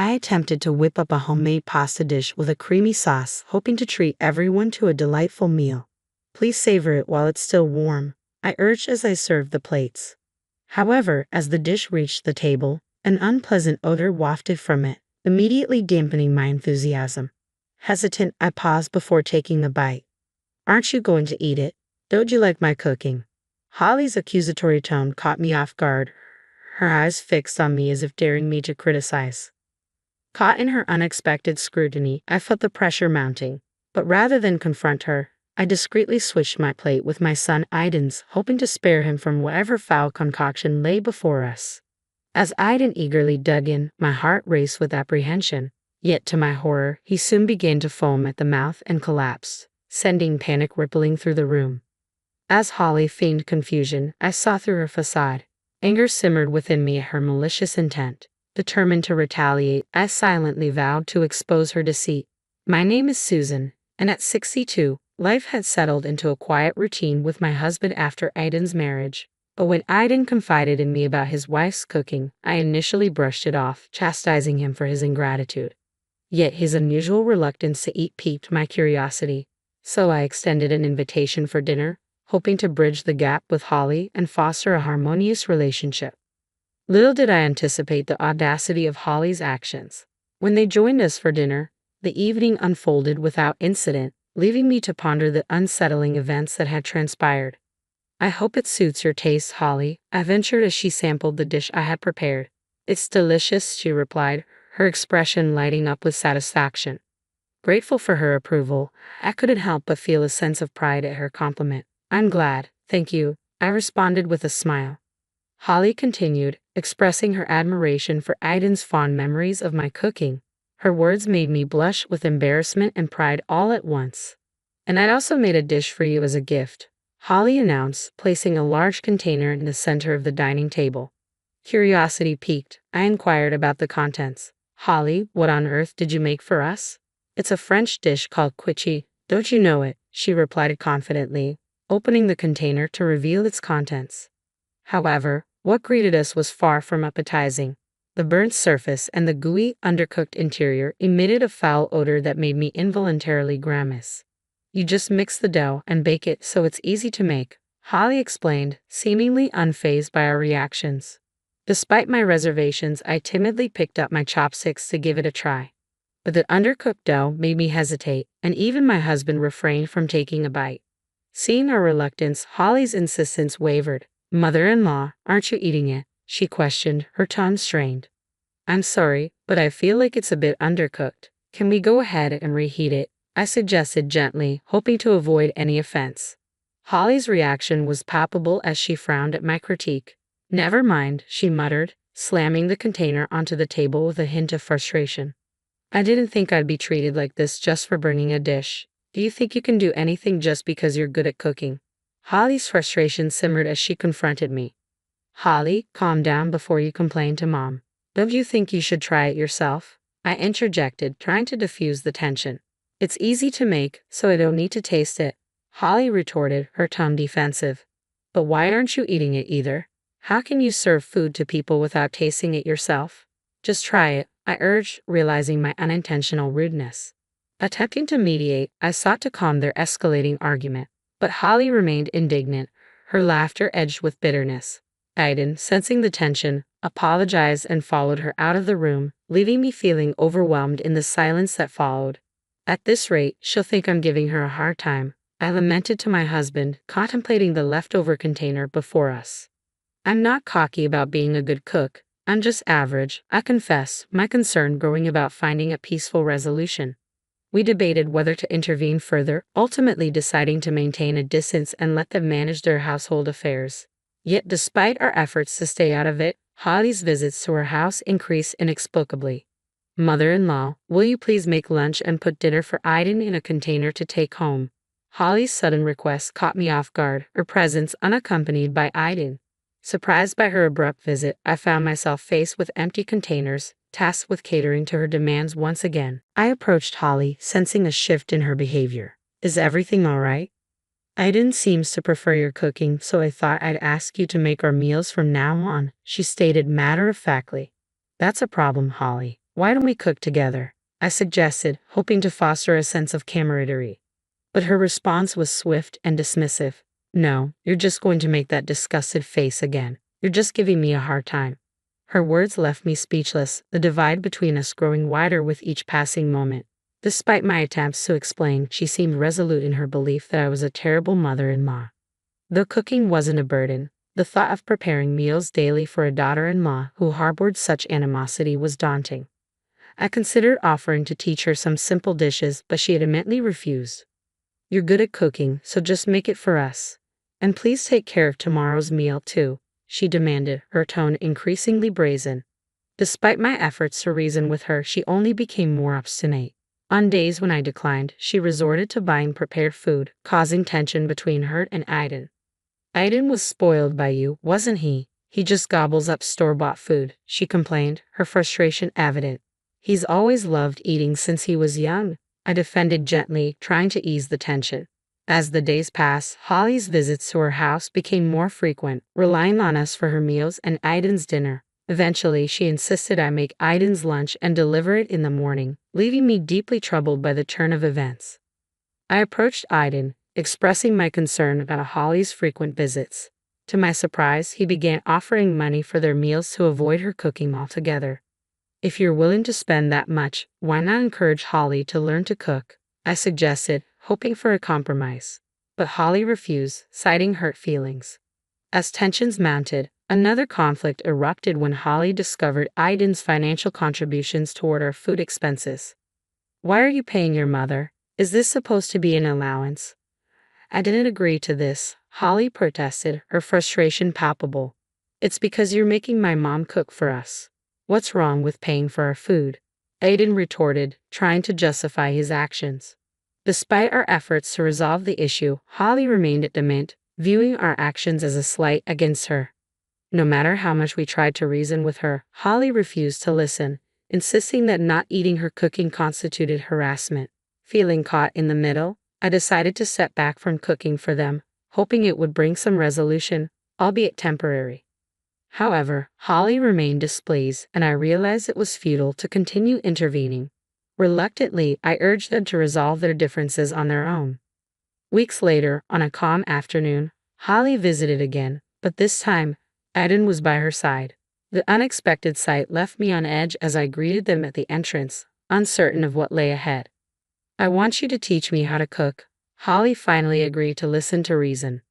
I attempted to whip up a homemade pasta dish with a creamy sauce, hoping to treat everyone to a delightful meal. Please savor it while it's still warm, I urged as I served the plates. However, as the dish reached the table, an unpleasant odor wafted from it, immediately dampening my enthusiasm. Hesitant, I paused before taking the bite. Aren't you going to eat it? Don't you like my cooking? Holly's accusatory tone caught me off guard, her eyes fixed on me as if daring me to criticize. Caught in her unexpected scrutiny, I felt the pressure mounting, but rather than confront her, I discreetly switched my plate with my son Aiden's, hoping to spare him from whatever foul concoction lay before us. As Aiden eagerly dug in, my heart raced with apprehension. Yet to my horror, he soon began to foam at the mouth and collapsed, sending panic rippling through the room. As Holly feigned confusion, I saw through her facade. Anger simmered within me at her malicious intent. Determined to retaliate, I silently vowed to expose her deceit. My name is Susan, and at 62, life had settled into a quiet routine with my husband after Aiden's marriage. But when Aiden confided in me about his wife's cooking, I initially brushed it off, chastising him for his ingratitude. Yet his unusual reluctance to eat piqued my curiosity, so I extended an invitation for dinner, hoping to bridge the gap with Holly and foster a harmonious relationship. Little did I anticipate the audacity of Holly's actions. When they joined us for dinner, the evening unfolded without incident, leaving me to ponder the unsettling events that had transpired. I hope it suits your taste, Holly, I ventured as she sampled the dish I had prepared. It's delicious, she replied, her expression lighting up with satisfaction. Grateful for her approval, I couldn't help but feel a sense of pride at her compliment. I'm glad, thank you, I responded with a smile. Holly continued, expressing her admiration for Aiden's fond memories of my cooking. Her words made me blush with embarrassment and pride all at once. And I'd also made a dish for you as a gift, Holly announced, placing a large container in the center of the dining table. Curiosity piqued, I inquired about the contents. Holly, what on earth did you make for us? It's a French dish called quiche, don't you know it? She replied confidently, opening the container to reveal its contents. However, what greeted us was far from appetizing. The burnt surface and the gooey, undercooked interior emitted a foul odor that made me involuntarily grimace. You just mix the dough and bake it so it's easy to make, Holly explained, seemingly unfazed by our reactions. Despite my reservations, I timidly picked up my chopsticks to give it a try. But the undercooked dough made me hesitate, and even my husband refrained from taking a bite. Seeing our reluctance, Holly's insistence wavered. Mother-in-law, aren't you eating it? She questioned, her tone strained. I'm sorry, but I feel like it's a bit undercooked. Can we go ahead and reheat it? I suggested gently, hoping to avoid any offense. Holly's reaction was palpable as she frowned at my critique. Never mind, she muttered, slamming the container onto the table with a hint of frustration. I didn't think I'd be treated like this just for burning a dish. Do you think you can do anything just because you're good at cooking? Holly's frustration simmered as she confronted me. Holly, calm down before you complain to Mom. Don't you think you should try it yourself? I interjected, trying to diffuse the tension. It's easy to make, so I don't need to taste it, Holly retorted, her tone defensive. But why aren't you eating it either? How can you serve food to people without tasting it yourself? Just try it, I urged, realizing my unintentional rudeness. Attempting to mediate, I sought to calm their escalating argument, but Holly remained indignant, her laughter edged with bitterness. Aiden, sensing the tension, apologized and followed her out of the room, leaving me feeling overwhelmed in the silence that followed. At this rate, she'll think I'm giving her a hard time, I lamented to my husband, contemplating the leftover container before us. I'm not cocky about being a good cook, I'm just average, I confess, my concern growing about finding a peaceful resolution. We debated whether to intervene further, ultimately deciding to maintain a distance and let them manage their household affairs. Yet despite our efforts to stay out of it, Holly's visits to her house increased inexplicably. Mother-in-law, will you please make lunch and put dinner for Aiden in a container to take home? Holly's sudden request caught me off guard, her presence unaccompanied by Aiden. Surprised by her abrupt visit, I found myself faced with empty containers, tasked with catering to her demands once again. I approached Holly, sensing a shift in her behavior. Is everything all right? Aiden seems to prefer your cooking, so I thought I'd ask you to make our meals from now on, she stated matter-of-factly. That's a problem, Holly. Why don't we cook together? I suggested, hoping to foster a sense of camaraderie. But her response was swift and dismissive. No, you're just going to make that disgusted face again. You're just giving me a hard time. Her words left me speechless, the divide between us growing wider with each passing moment. Despite my attempts to explain, she seemed resolute in her belief that I was a terrible mother-in-law. Though cooking wasn't a burden, the thought of preparing meals daily for a daughter-in-law who harbored such animosity was daunting. I considered offering to teach her some simple dishes, but she adamantly refused. You're good at cooking, so just make it for us. And please take care of tomorrow's meal too, she demanded, her tone increasingly brazen. Despite my efforts to reason with her, she only became more obstinate. On days when I declined, she resorted to buying prepared food, causing tension between her and Aiden. Aiden was spoiled by you, wasn't he? He just gobbles up store-bought food, she complained, her frustration evident. He's always loved eating since he was young, I defended gently, trying to ease the tension. As the days passed, Holly's visits to her house became more frequent, relying on us for her meals and Aiden's dinner. Eventually, she insisted I make Aiden's lunch and deliver it in the morning, leaving me deeply troubled by the turn of events. I approached Aiden, expressing my concern about Holly's frequent visits. To my surprise, he began offering money for their meals to avoid her cooking altogether. If you're willing to spend that much, why not encourage Holly to learn to cook? I suggested, hoping for a compromise. But Holly refused, citing hurt feelings. As tensions mounted, another conflict erupted when Holly discovered Aiden's financial contributions toward our food expenses. Why are you paying your mother? Is this supposed to be an allowance? I didn't agree to this, Holly protested, her frustration palpable. It's because you're making my mom cook for us. What's wrong with paying for our food? Aiden retorted, trying to justify his actions. Despite our efforts to resolve the issue, Holly remained adamant, viewing our actions as a slight against her. No matter how much we tried to reason with her, Holly refused to listen, insisting that not eating her cooking constituted harassment. Feeling caught in the middle, I decided to step back from cooking for them, hoping it would bring some resolution, albeit temporary. However, Holly remained displeased, and I realized it was futile to continue intervening. Reluctantly, I urged them to resolve their differences on their own. Weeks later, on a calm afternoon, Holly visited again, but this time, Aiden was by her side. The unexpected sight left me on edge as I greeted them at the entrance, uncertain of what lay ahead. I want you to teach me how to cook. Holly finally agreed to listen to reason.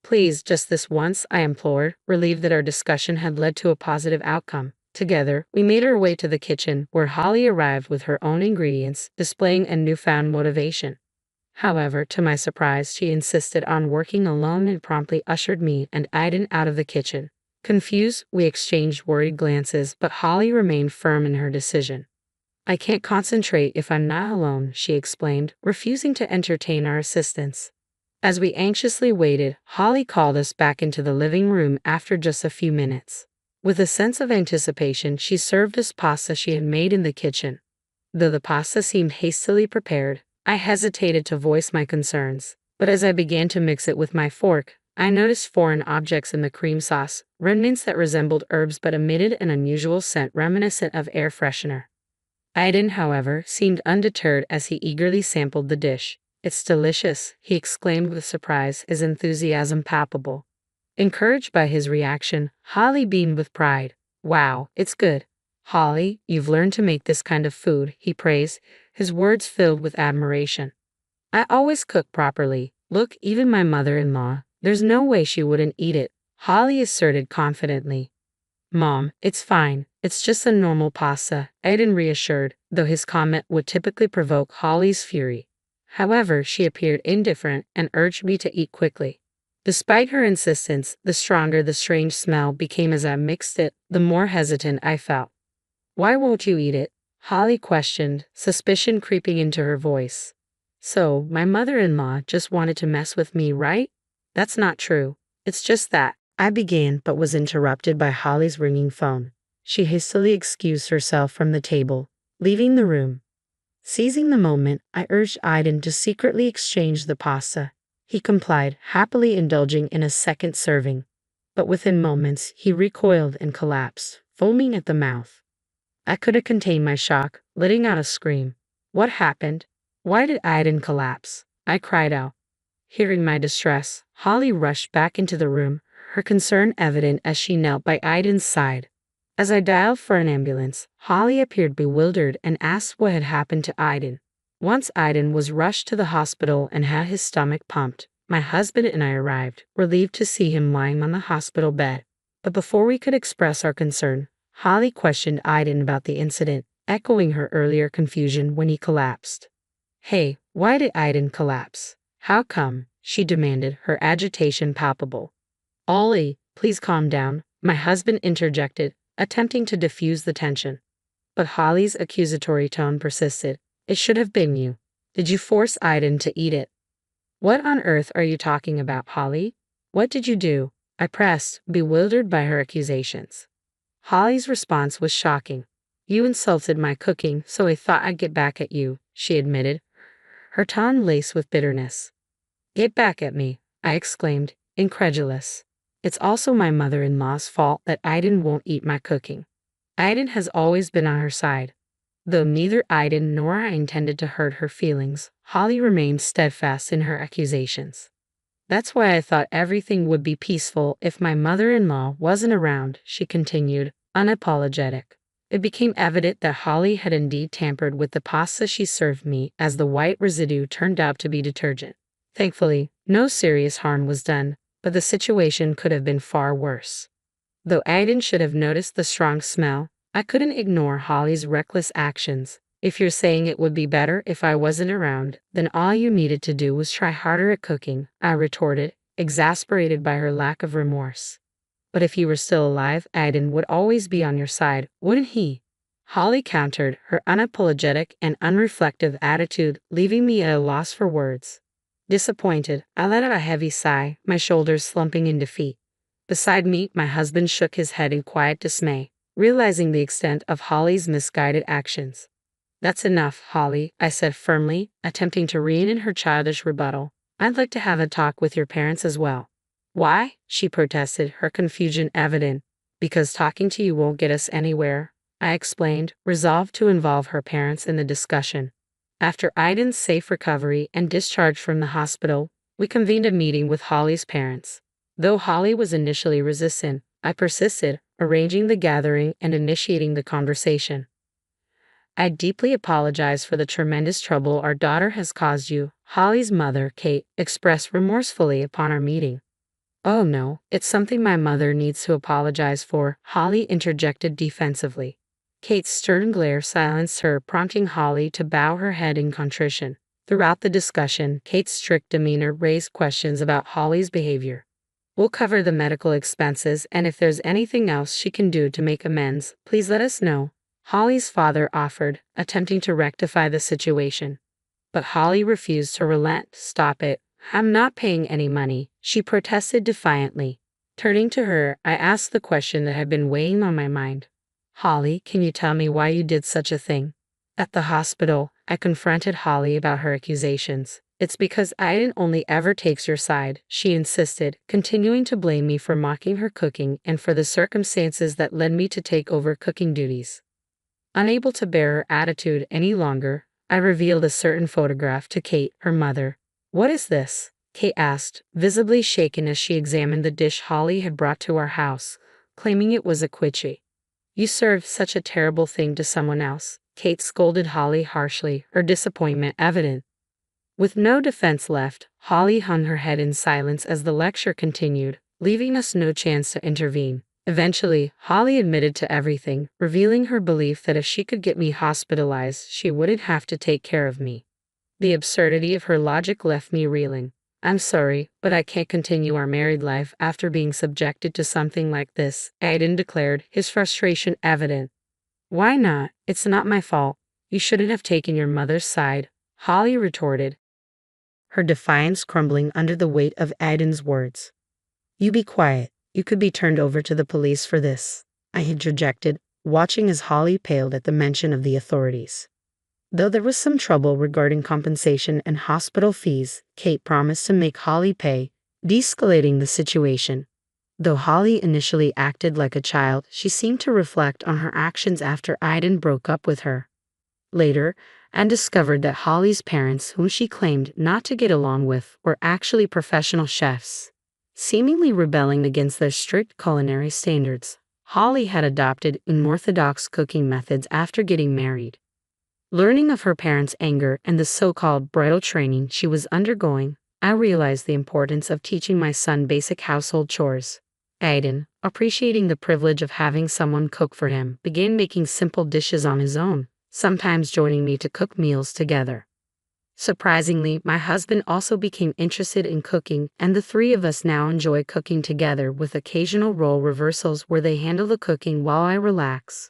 Please, just this once, I implored, relieved that our discussion had led to a positive outcome. Together, we made our way to the kitchen, where Holly arrived with her own ingredients, displaying a newfound motivation. However, to my surprise, she insisted on working alone and promptly ushered me and Aiden out of the kitchen. Confused, we exchanged worried glances, but Holly remained firm in her decision. I can't concentrate if I'm not alone, she explained, refusing to entertain our assistance. As we anxiously waited, Holly called us back into the living room after just a few minutes. With a sense of anticipation, she served us pasta she had made in the kitchen. Though the pasta seemed hastily prepared, I hesitated to voice my concerns. But as I began to mix it with my fork, I noticed foreign objects in the cream sauce, remnants that resembled herbs but emitted an unusual scent reminiscent of air freshener. Aiden, however, seemed undeterred as he eagerly sampled the dish. It's delicious, he exclaimed with surprise, his enthusiasm palpable. Encouraged by his reaction, Holly beamed with pride. Wow, it's good. Holly, you've learned to make this kind of food, he praised, his words filled with admiration. I always cook properly. Look, even my mother-in-law, there's no way she wouldn't eat it, Holly asserted confidently. Mom, it's fine. It's just a normal pasta, Aiden reassured, though his comment would typically provoke Holly's fury. However, she appeared indifferent and urged me to eat quickly. Despite her insistence, the stronger the strange smell became as I mixed it, the more hesitant I felt. Why won't you eat it? Holly questioned, suspicion creeping into her voice. So, my mother-in-law just wanted to mess with me, right? That's not true. It's just that. I began but was interrupted by Holly's ringing phone. She hastily excused herself from the table, leaving the room. Seizing the moment, I urged Aiden to secretly exchange the pasta. He complied, happily indulging in a second serving. But within moments, he recoiled and collapsed, foaming at the mouth. I couldn't contain my shock, letting out a scream. What happened? Why did Aiden collapse? I cried out. Hearing my distress, Holly rushed back into the room, her concern evident as she knelt by Aiden's side. As I dialed for an ambulance, Holly appeared bewildered and asked what had happened to Aiden. Once Aiden was rushed to the hospital and had his stomach pumped, my husband and I arrived, relieved to see him lying on the hospital bed. But before we could express our concern, Holly questioned Aiden about the incident, echoing her earlier confusion when he collapsed. Hey, why did Aiden collapse? How come? She demanded, her agitation palpable. Ollie, please calm down, my husband interjected, attempting to diffuse the tension. But Holly's accusatory tone persisted. It should have been you. Did you force Aiden to eat it? What on earth are you talking about, Holly? What did you do? I pressed, bewildered by her accusations. Holly's response was shocking. You insulted my cooking, so I thought I'd get back at you, she admitted, her tone laced with bitterness. Get back at me, I exclaimed, incredulous. It's also my mother-in-law's fault that Aiden won't eat my cooking. Aiden has always been on her side. Though neither Aiden nor I intended to hurt her feelings, Holly remained steadfast in her accusations. That's why I thought everything would be peaceful if my mother-in-law wasn't around, she continued, unapologetic. It became evident that Holly had indeed tampered with the pasta she served me, as the white residue turned out to be detergent. Thankfully, no serious harm was done, but the situation could have been far worse. Though Aiden should have noticed the strong smell, I couldn't ignore Holly's reckless actions. If you're saying it would be better if I wasn't around, then all you needed to do was try harder at cooking, I retorted, exasperated by her lack of remorse. But if you were still alive, Aiden would always be on your side, wouldn't he? Holly countered, her unapologetic and unreflective attitude leaving me at a loss for words. Disappointed, I let out a heavy sigh, my shoulders slumping in defeat. Beside me, my husband shook his head in quiet dismay, realizing the extent of Holly's misguided actions. That's enough, Holly, I said firmly, attempting to rein in her childish rebuttal. I'd like to have a talk with your parents as well. Why? She protested, her confusion evident. Because talking to you won't get us anywhere, I explained, resolved to involve her parents in the discussion. After Aiden's safe recovery and discharge from the hospital, we convened a meeting with Holly's parents. Though Holly was initially resistant, I persisted, arranging the gathering and initiating the conversation. I deeply apologize for the tremendous trouble our daughter has caused you, Holly's mother, Kate, expressed remorsefully upon our meeting. Oh no, it's something my mother needs to apologize for, Holly interjected defensively. Kate's stern glare silenced her, prompting Holly to bow her head in contrition. Throughout the discussion, Kate's strict demeanor raised questions about Holly's behavior. We'll cover the medical expenses, and if there's anything else she can do to make amends, please let us know, Holly's father offered, attempting to rectify the situation. But Holly refused to relent. Stop it. I'm not paying any money, she protested defiantly. Turning to her, I asked the question that had been weighing on my mind. Holly, can you tell me why you did such a thing? At the hospital, I confronted Holly about her accusations. It's because Aiden only ever takes your side, she insisted, continuing to blame me for mocking her cooking and for the circumstances that led me to take over cooking duties. Unable to bear her attitude any longer, I revealed a certain photograph to Kate, her mother. What is this? Kate asked, visibly shaken as she examined the dish Holly had brought to our house, claiming it was a quiche. You served such a terrible thing to someone else, Kate scolded Holly harshly, her disappointment evident. With no defense left, Holly hung her head in silence as the lecture continued, leaving us no chance to intervene. Eventually, Holly admitted to everything, revealing her belief that if she could get me hospitalized, she wouldn't have to take care of me. The absurdity of her logic left me reeling. I'm sorry, but I can't continue our married life after being subjected to something like this, Aiden declared, his frustration evident. Why not? It's not my fault. You shouldn't have taken your mother's side, Holly retorted, her defiance crumbling under the weight of Aiden's words. You be quiet. You could be turned over to the police for this, I interjected, watching as Holly paled at the mention of the authorities. Though there was some trouble regarding compensation and hospital fees, Kate promised to make Holly pay, de-escalating the situation. Though Holly initially acted like a child, she seemed to reflect on her actions after Aiden broke up with her. Later, Anne discovered that Holly's parents, whom she claimed not to get along with, were actually professional chefs. Seemingly rebelling against their strict culinary standards, Holly had adopted unorthodox cooking methods after getting married. Learning of her parents' anger and the so-called bridal training she was undergoing, I realized the importance of teaching my son basic household chores. Aiden, appreciating the privilege of having someone cook for him, began making simple dishes on his own, sometimes joining me to cook meals together. Surprisingly, my husband also became interested in cooking, and the three of us now enjoy cooking together with occasional role reversals where they handle the cooking while I relax.